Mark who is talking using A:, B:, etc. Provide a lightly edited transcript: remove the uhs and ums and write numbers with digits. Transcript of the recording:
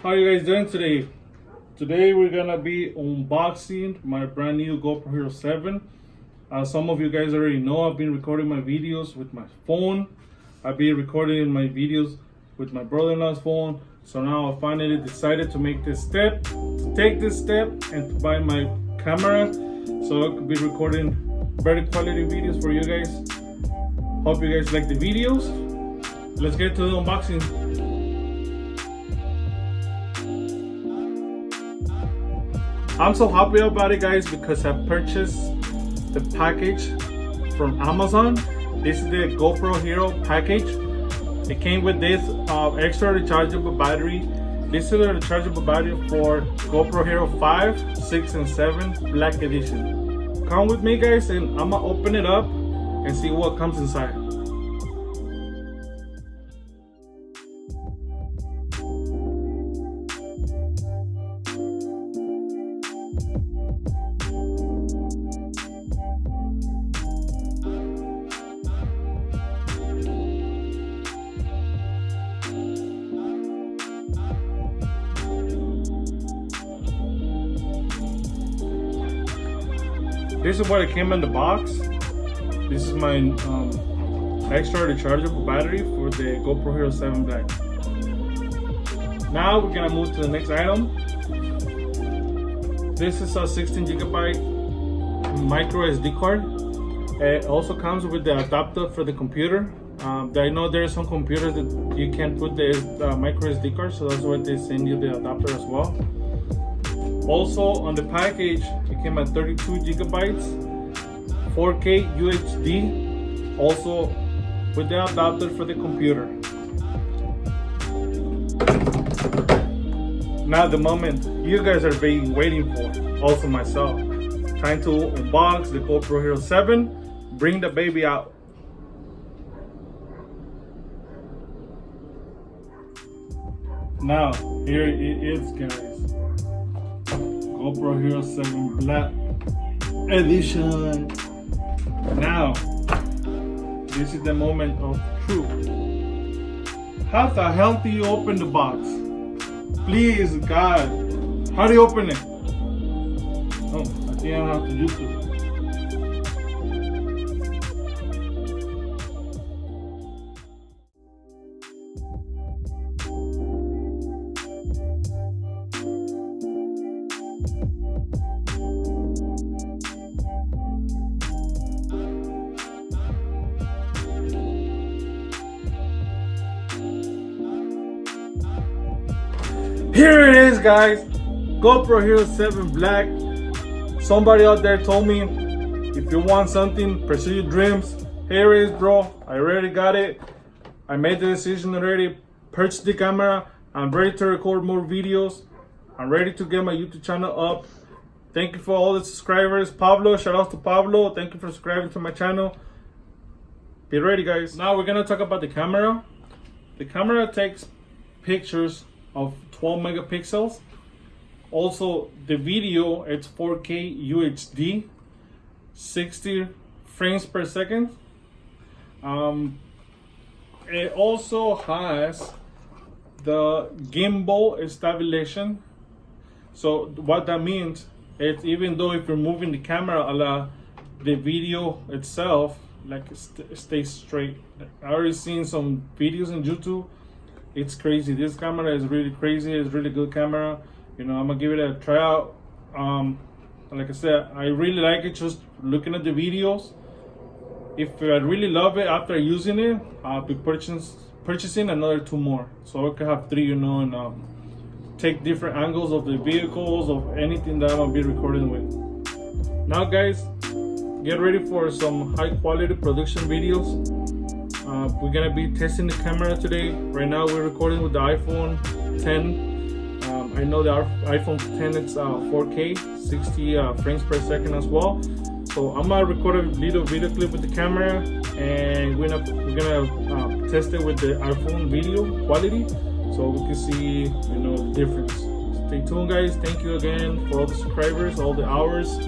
A: How are you guys doing today? Today we're gonna be unboxing my brand new GoPro Hero 7. As some of you guys already know, I've been recording my videos with my phone. I've been recording my videos with my brother-in-law's phone. So now I finally decided to make this step, to take this step and to buy my camera so I could be recording very quality videos for you guys. Hope you guys like the videos. Let's get to the unboxing. I'm so happy about it, guys, because I purchased the package from Amazon. This is the GoPro Hero package. It came with this extra rechargeable battery. This is a rechargeable battery for GoPro Hero 5, 6, and 7 Black Edition. Come with me, guys, and I'm gonna open it up and see what comes inside. This is what it came in the box. This is my extra rechargeable battery for the GoPro Hero 7 Black. Now we're gonna move to the next item. This is a 16GB micro SD card. It also comes with the adapter for the computer. I know there are some computers that you can't put the micro SD card, so that's why they send you the adapter as well. Also on the package, it came at 32 gigabytes, 4K UHD, also with the adapter for the computer. Now the moment you guys are being waiting for, also myself. Time to unbox the GoPro Hero 7, bring the baby out. Now, here it is, guys. GoPro Hero 7 Black Edition. Now, this is the moment of truth. How the hell do you open the box? Please, God. How do you open it? Oh, I think I have to YouTube it. Here it is, guys. GoPro Hero 7 Black. Somebody out there told me, if you want something, pursue your dreams. Here it is, bro. I already got it. I made the decision already. Purchased the camera. I'm ready to record more videos. I'm ready to get my YouTube channel up. Thank you for all the subscribers. Pablo, shout out to Pablo. Thank you for subscribing to my channel. Be ready, guys. Now we're gonna talk about the camera. The camera takes pictures of 12 megapixels. Also, the video, it's 4K UHD, 60 frames per second. It also has the gimbal stabilization. So what that means, it's even though if you're moving the camera, the video itself like stays straight. I already seen some videos on YouTube. It's crazy. This camera is really crazy. It's really good camera. You know, I'm gonna give it a try out. Like I said, I really like it just looking at the videos. If I really love it after using it, I'll be purchasing another 2 more, so I could have 3, you know, and take different angles of the vehicles, of anything that I'm gonna be recording with. Now, guys, get ready for some high quality production videos. We're gonna be testing the camera today. Right now we're recording with the iPhone 10. I know the iPhone 10 it's 4K, 60 frames per second as well. So I'm gonna record a little video clip with the camera, and we're gonna test it with the iPhone video quality, so we can see, you know, the difference. Stay tuned, guys. Thank you again for all the subscribers, all the hours.